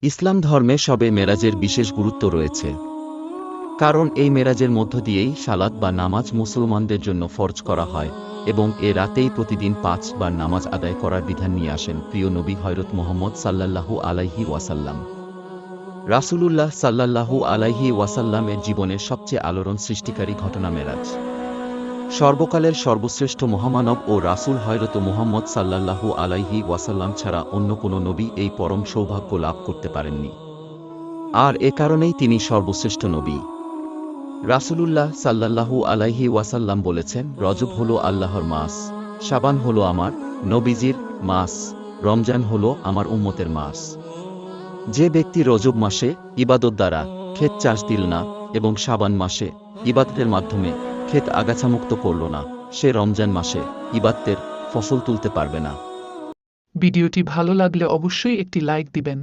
ইসলাম ধর্মে শবে মেরাজের বিশেষ গুরুত্ব রয়েছে। কারণ এই মেরাজের মধ্য দিয়েই সালাত বা নামাজ মুসলমানদের জন্য ফরজ করা হয় এবং এ রাতেই প্রতিদিন ৫ বার নামাজ আদায় করার বিধান নিয়ে আসেন প্রিয় নবী হযরত মুহাম্মদ সাল্লাল্লাহু আলাইহি ওয়াসাল্লাম। রাসূলুল্লাহ সাল্লাল্লাহু আলাইহি ওয়াসাল্লামের জীবনের সবচেয়ে আলোড়ন সৃষ্টিকারী ঘটনা মেরাজ। সর্বকালের সর্বশ্রেষ্ঠ মহামানব ও রাসূল হযরত মুহাম্মদ সাল্লাল্লাহু আলাইহি ওয়াসাল্লাম ছাড়া অন্য কোনো নবী এই পরম সৌভাগ্য লাভ করতে পারেননি। আর এ কারণেই তিনি সর্বশ্রেষ্ঠ নবী। রাসূলুল্লাহ সাল্লাল্লাহু আলাইহি ওয়াসাল্লাম বলেছেন, রজব হলো আল্লাহর মাস, শাবান হলো আমার নবীজির মাস, রমজান হলো আমার উম্মতের মাস। যে ব্যক্তি রজব মাসে ইবাদত দ্বারা ক্ষেত চাষ দিল না এবং শাবান মাসে ইবাদতের মাধ্যমে ক্ষেত আগাছামুক্ত করল না, সে রমজান মাসে ইবাদতের ফসল তুলতে পারবে না। ভিডিওটি ভালো লাগলে অবশ্যই একটি লাইক দিবেন।